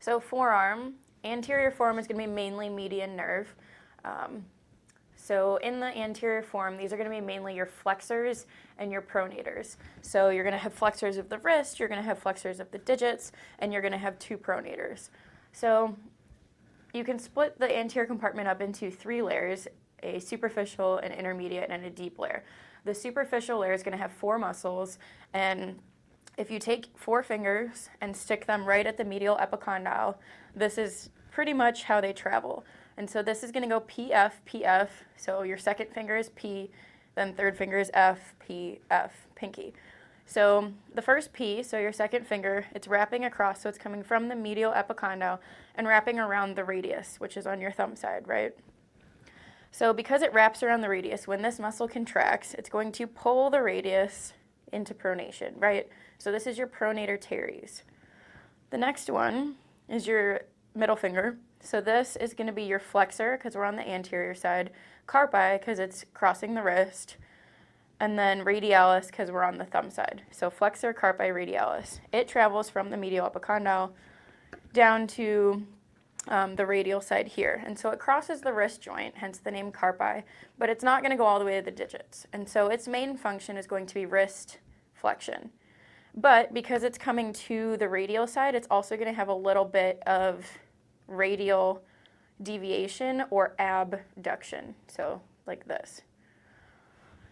So forearm, anterior forearm is going to be mainly median nerve. So in the anterior forearm, these are going to be mainly your flexors and your pronators. So you're going to have flexors of the wrist, you're going to have flexors of the digits, and you're going to have two pronators. So you can split the anterior compartment up into three layers: a superficial, an intermediate, and a deep layer. The superficial layer is going to have four muscles, and if you take 4 fingers and stick them right at the medial epicondyle, this is pretty much how they travel. And so this is going to go PF, PF, so your second finger is P, then third finger is F, P, F, pinky. So the first P, so your second finger, it's wrapping across, so it's coming from the medial epicondyle and wrapping around the radius, which is on your thumb side, right? So because it wraps around the radius, when this muscle contracts, it's going to pull the radius into pronation, right? So this is your pronator teres. The next one is your middle finger. So this is going to be your flexor, because we're on the anterior side, carpi, because it's crossing the wrist, and then radialis, because we're on the thumb side. So flexor, carpi, radialis. It travels from the medial epicondyle down to the radial side here. And so it crosses the wrist joint, hence the name carpi, but it's not going to go all the way to the digits. And so its main function is going to be wrist flexion. But because it's coming to the radial side, it's also going to have a little bit of radial deviation or abduction, so like this.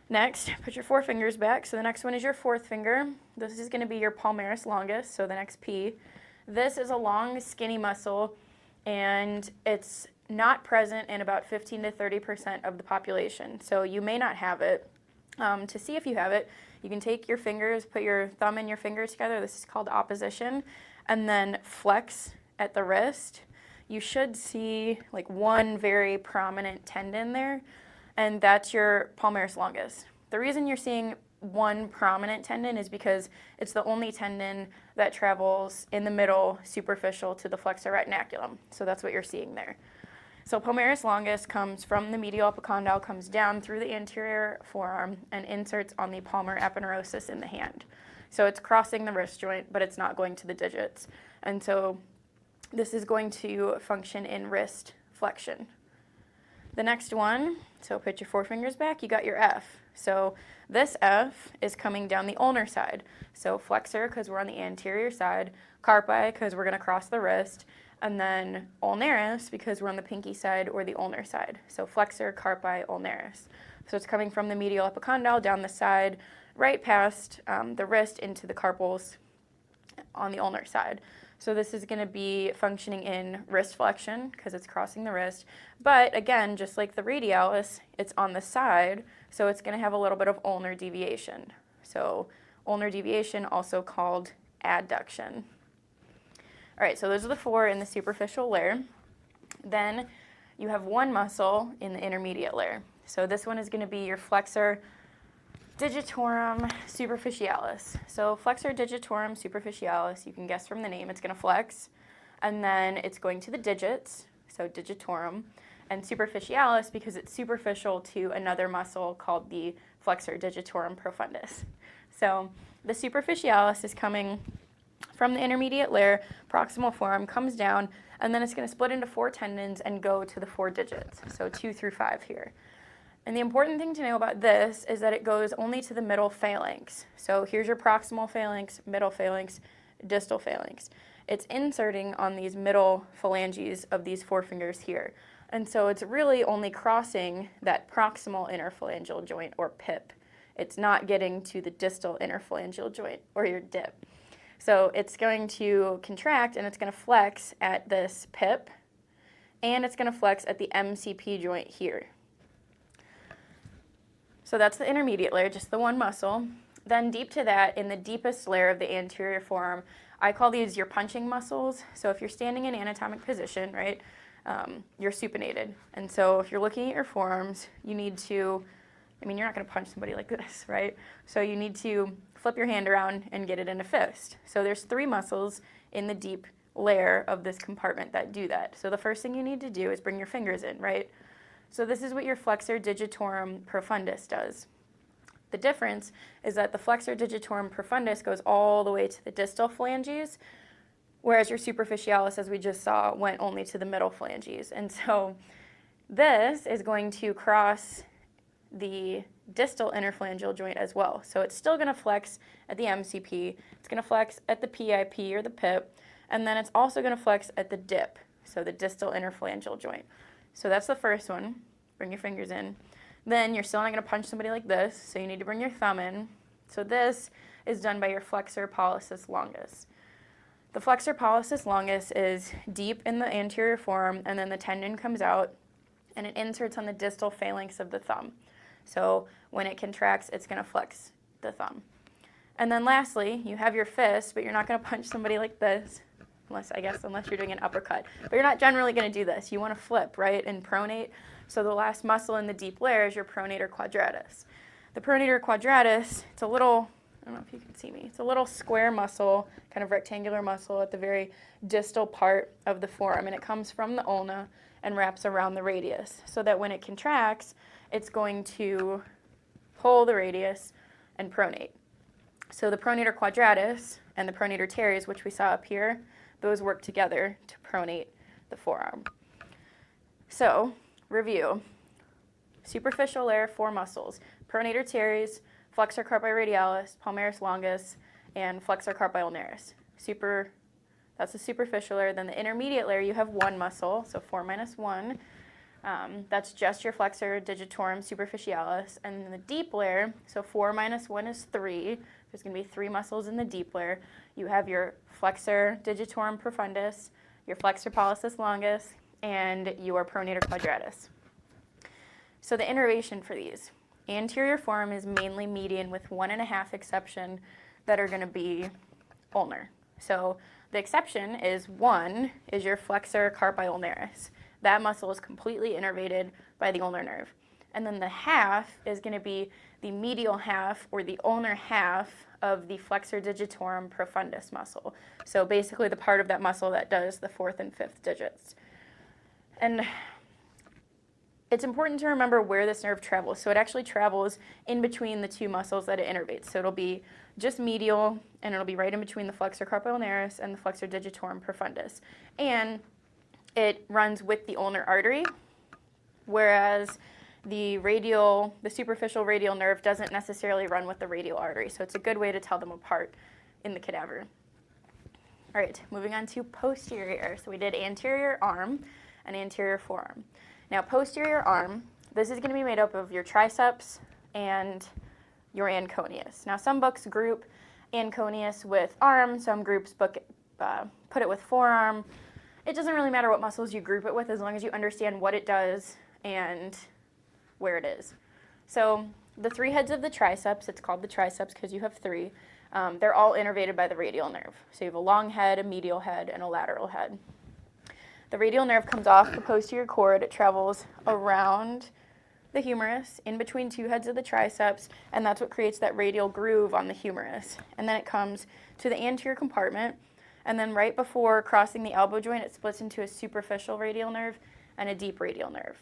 Next, put your 4 fingers back. So the next one is your fourth finger. This is going to be your palmaris longus, so the next P. This is a long, skinny muscle, and it's not present in about 15 to 30% of the population. So you may not have it. To see if you have it, you can take your fingers, put your thumb and your fingers together. This is called opposition, and then flex at the wrist. You should see like one very prominent tendon there, and that's your palmaris longus. The reason you're seeing one prominent tendon is because it's the only tendon that travels in the middle, superficial to the flexor retinaculum. So that's what you're seeing there. So palmaris longus comes from the medial epicondyle, comes down through the anterior forearm, and inserts on the palmar aponeurosis in the hand. So it's crossing the wrist joint, but it's not going to the digits. And so this is going to function in wrist flexion. The next one, so put your 4 fingers back, you got your F. So this F is coming down the ulnar side. So flexor, because we're on the anterior side, carpi, because we're going to cross the wrist, and then ulnaris, because we're on the pinky side or the ulnar side. So flexor, carpi, ulnaris. So it's coming from the medial epicondyle down the side, right past the wrist into the carpals on the ulnar side. So this is going to be functioning in wrist flexion because it's crossing the wrist. But again, just like the radialis, it's on the side, so it's going to have a little bit of ulnar deviation. So ulnar deviation, also called adduction. All right, so those are the 4 in the superficial layer. Then you have one muscle in the intermediate layer. So this one is going to be your flexor digitorum superficialis. So flexor digitorum superficialis, you can guess from the name, it's going to flex, and then it's going to the digits, so digitorum, and superficialis because it's superficial to another muscle called the flexor digitorum profundus. So the superficialis is coming from the intermediate layer, proximal forearm, comes down, and then it's going to split into 4 tendons and go to the 4 digits, so 2 through 5 here. And the important thing to know about this is that it goes only to the middle phalanx. So here's your proximal phalanx, middle phalanx, distal phalanx. It's inserting on these middle phalanges of these 4 fingers here. And so it's really only crossing that proximal interphalangeal joint, or PIP. It's not getting to the distal interphalangeal joint, or your dip. So it's going to contract and it's going to flex at this PIP, and it's going to flex at the MCP joint here. So that's the intermediate layer, just the one muscle. Then deep to that, in the deepest layer of the anterior forearm, I call these your punching muscles. So if you're standing in anatomic position, right, you're supinated. And so if you're looking at your forearms, you need to, you're not going to punch somebody like this, right? So you need to flip your hand around and get it in a fist. So there's 3 muscles in the deep layer of this compartment that do that. So the first thing you need to do is bring your fingers in, right? So this is what your flexor digitorum profundus does. The difference is that the flexor digitorum profundus goes all the way to the distal phalanges, whereas your superficialis, as we just saw, went only to the middle phalanges. And so this is going to cross the distal interphalangeal joint as well. So it's still going to flex at the MCP, it's going to flex at the PIP or the PIP, and then it's also going to flex at the DIP, so the distal interphalangeal joint. So that's the first one. Bring your fingers in. Then you're still not going to punch somebody like this, so you need to bring your thumb in. So this is done by your flexor pollicis longus. The flexor pollicis longus is deep in the anterior forearm, and then the tendon comes out, and it inserts on the distal phalanx of the thumb. So when it contracts, it's going to flex the thumb. And then lastly, you have your fist, but you're not going to punch somebody like this, unless you're doing an uppercut. But you're not generally going to do this. You want to flip, right, and pronate. So the last muscle in the deep layer is your pronator quadratus. The pronator quadratus, it's a little, I don't know if you can see me, it's a little square muscle, kind of rectangular muscle at the very distal part of the forearm, and it comes from the ulna and wraps around the radius, so that when it contracts, it's going to pull the radius and pronate. So the pronator quadratus and the pronator teres, which we saw up here, those work together to pronate the forearm. So, review. Superficial layer, 4 muscles. Pronator teres, flexor carpi radialis, palmaris longus, and flexor carpi ulnaris. That's the superficial layer. Then the intermediate layer, you have 1 muscle, so 4 minus 1. That's just your flexor digitorum superficialis. And then the deep layer, so 4 minus 1 is 3. There's going to be 3 muscles in the deep layer. You have your flexor digitorum profundus, your flexor pollicis longus, and your pronator quadratus. So the innervation for these. Anterior forearm is mainly median with 1.5 exception that are going to be ulnar. So the exception is 1 is your flexor carpi ulnaris. That muscle is completely innervated by the ulnar nerve. And then the half is going to be the medial half or the ulnar half of the flexor digitorum profundus muscle. So basically the part of that muscle that does the 4th and 5th digits. And it's important to remember where this nerve travels. So it actually travels in between the 2 muscles that it innervates. So it'll be just medial, and it'll be right in between the flexor carpi ulnaris and the flexor digitorum profundus. And it runs with the ulnar artery, whereas the superficial radial nerve doesn't necessarily run with the radial artery. So it's a good way to tell them apart in the cadaver. All right, moving on to posterior. So we did anterior arm and anterior forearm. Now posterior arm, this is going to be made up of your triceps and your anconeus. Now some books group anconeus with arm, some groups put it with forearm. It doesn't really matter what muscles you group it with as long as you understand what it does and where it is. So the 3 heads of the triceps, it's called the triceps because you have 3, they're all innervated by the radial nerve. So you have a long head, a medial head, and a lateral head. The radial nerve comes off the posterior cord. It travels around the humerus, in between 2 heads of the triceps, and that's what creates that radial groove on the humerus. And then it comes to the anterior compartment, and then right before crossing the elbow joint, it splits into a superficial radial nerve and a deep radial nerve.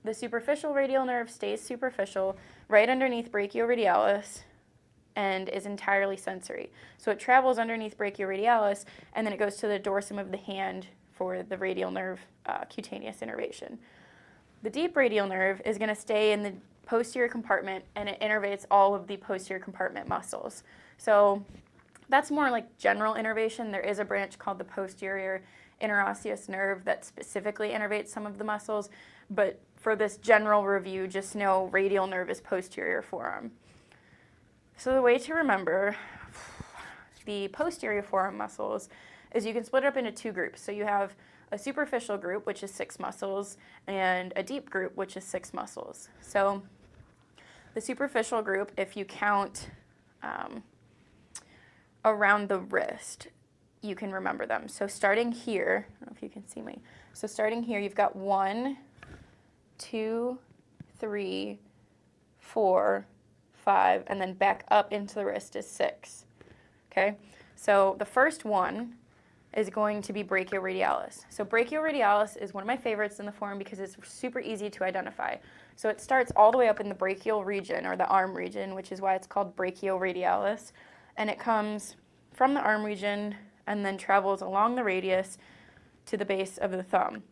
The superficial radial nerve stays superficial right underneath brachioradialis and is entirely sensory. So it travels underneath brachioradialis, and then it goes to the dorsum of the hand for the radial nerve cutaneous innervation. The deep radial nerve is going to stay in the posterior compartment, and it innervates all of the posterior compartment muscles. So that's more like general innervation. There is a branch called the posterior interosseous nerve that specifically innervates some of the muscles, but for this general review, just know radial nerve is posterior forearm. So the way to remember the posterior forearm muscles is you can split it up into 2 groups. So you have a superficial group, which is 6 muscles, and a deep group, which is 6 muscles. So the superficial group, if you count around the wrist, you can remember them. So starting here, I don't know if you can see me. So starting here, you've got 1, 2, 3, 4, 5, and then back up into the wrist is 6. Okay? So the first one is going to be brachioradialis. So brachioradialis is one of my favorites in the forearm because it's super easy to identify. So it starts all the way up in the brachial region, or the arm region, which is why it's called brachioradialis. And it comes from the arm region and then travels along the radius to the base of the thumb.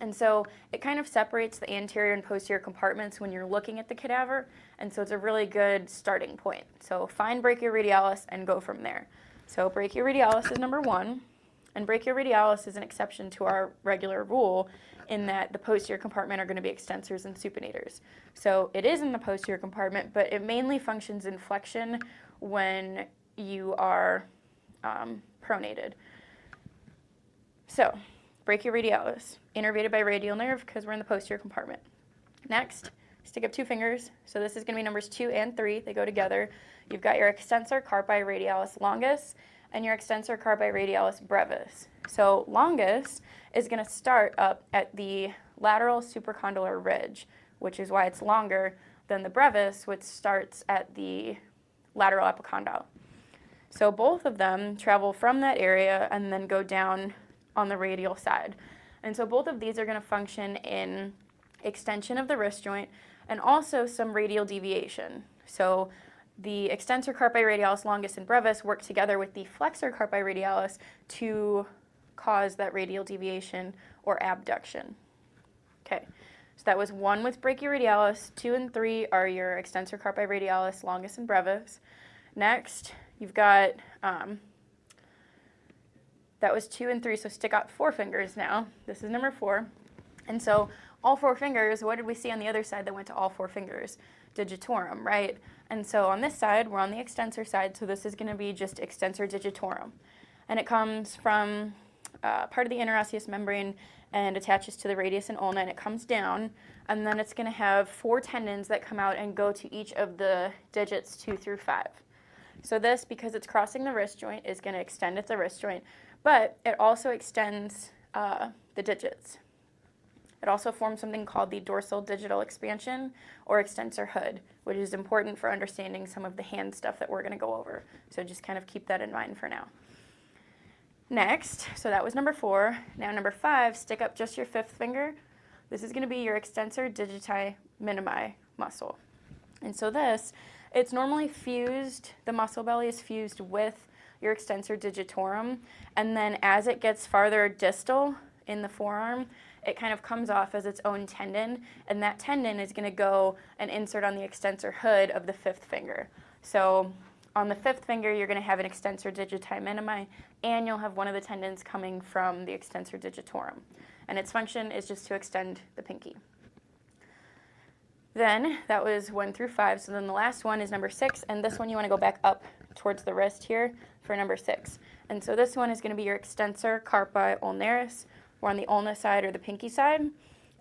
And so it kind of separates the anterior and posterior compartments when you're looking at the cadaver, and so it's a really good starting point. So find brachioradialis and go from there. So brachioradialis is number 1, and brachioradialis is an exception to our regular rule in that the posterior compartment are going to be extensors and supinators. So it is in the posterior compartment, but it mainly functions in flexion when you are pronated. So brachioradialis, innervated by radial nerve because we're in the posterior compartment. Next, stick up 2 fingers. So this is going to be numbers 2 and 3. They go together. You've got your extensor carpi radialis longus and your extensor carpi radialis brevis. So longus is going to start up at the lateral supracondylar ridge, which is why it's longer than the brevis, which starts at the lateral epicondyle. So both of them travel from that area and then go down on the radial side. And so both of these are going to function in extension of the wrist joint and also some radial deviation. So the extensor carpi radialis longus and brevis work together with the flexor carpi radialis to cause that radial deviation or abduction. Okay, so that was 1 with brachioradialis. 2 and 3 are your extensor carpi radialis longus and brevis. Next, you've got, that was 2 and 3, so stick out 4 fingers now. This is number 4. And so all 4 fingers, what did we see on the other side that went to all 4 fingers? Digitorum, right? And so on this side, we're on the extensor side, so this is going to be just extensor digitorum. And it comes from part of the interosseous membrane and attaches to the radius and ulna, and it comes down, and then it's going to have 4 tendons that come out and go to each of the digits 2 through 5. So this, because it's crossing the wrist joint, is going to extend at the wrist joint, but it also extends the digits. It also forms something called the dorsal digital expansion or extensor hood, which is important for understanding some of the hand stuff that we're going to go over. So just kind of keep that in mind for now. Next, so that was number 4. Now number 5, stick up just your 5th finger. This is going to be your extensor digiti minimi muscle. And so this, it's normally fused, the muscle belly is fused with your extensor digitorum, and then as it gets farther distal in the forearm, it kind of comes off as its own tendon, and that tendon is going to go and insert on the extensor hood of the 5th finger. So on the 5th finger, you're going to have an extensor digiti minimi, and you'll have one of the tendons coming from the extensor digitorum. And its function is just to extend the pinky. Then, that was 1 through 5, so then the last one is number 6, and this one you want to go back up towards the wrist here for number 6. And so this one is going to be your extensor carpi ulnaris. We're on the ulna side or the pinky side,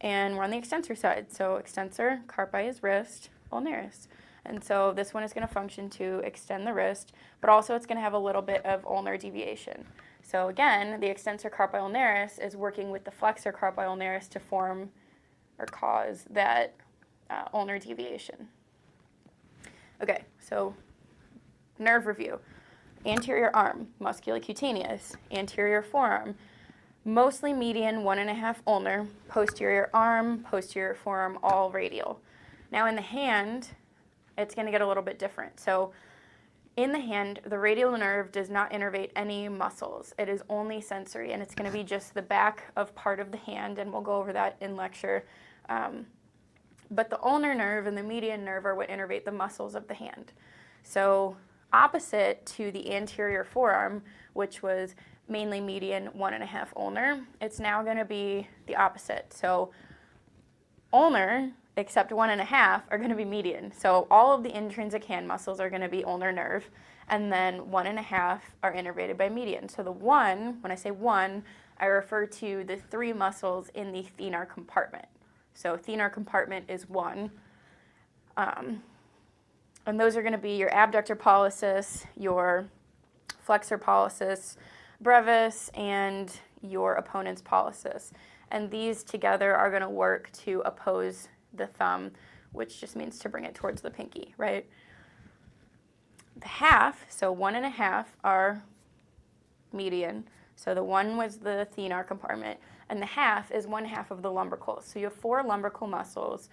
and we're on the extensor side. So extensor carpi is wrist, ulnaris. And so this one is going to function to extend the wrist, but also it's going to have a little bit of ulnar deviation. So again, the extensor carpi ulnaris is working with the flexor carpi ulnaris to form or cause that ulnar deviation. Okay, so nerve review. Anterior arm, musculocutaneous. Anterior forearm, mostly median, 1.5 ulnar. Posterior arm, posterior forearm, all radial. Now in the hand, it's going to get a little bit different. So in the hand, the radial nerve does not innervate any muscles. It is only sensory, and it's going to be just the back of part of the hand, and we'll go over that in lecture. But the ulnar nerve and the median nerve are what innervate the muscles of the hand. So opposite to the anterior forearm, which was mainly median, 1.5 ulnar, it's now going to be the opposite. So ulnar, except 1.5, are going to be median. So all of the intrinsic hand muscles are going to be ulnar nerve, and then 1.5 are innervated by median. So the 1, when I say 1, I refer to the 3 muscles in the thenar compartment. So thenar compartment is 1. And those are going to be your abductor pollicis, your flexor pollicis brevis, and your opponent's pollicis. And these together are going to work to oppose the thumb, which just means to bring it towards the pinky, right? The half, so 1.5, are median. So the 1 was the thenar compartment, and the half is 1/2 of the lumbricals. So you have 4 lumbrical muscles.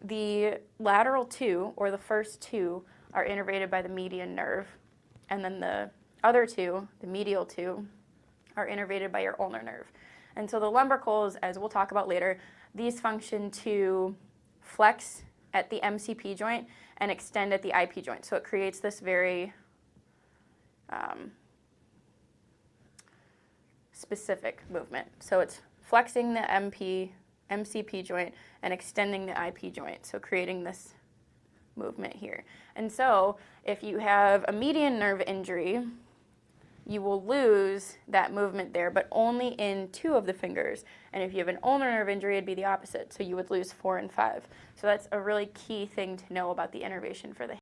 The lateral 2, or the first 2, are innervated by the median nerve, and then the other 2, the medial 2, are innervated by your ulnar nerve. And so the lumbricals, as we'll talk about later, these function to flex at the MCP joint and extend at the IP joint. So it creates this very specific movement. So it's flexing the MCP joint and extending the IP joint, so creating this movement here. And so if you have a median nerve injury, you will lose that movement there, but only in 2 of the fingers. And if you have an ulnar nerve injury, it'd be the opposite. So you would lose 4 and 5. So that's a really key thing to know about the innervation for the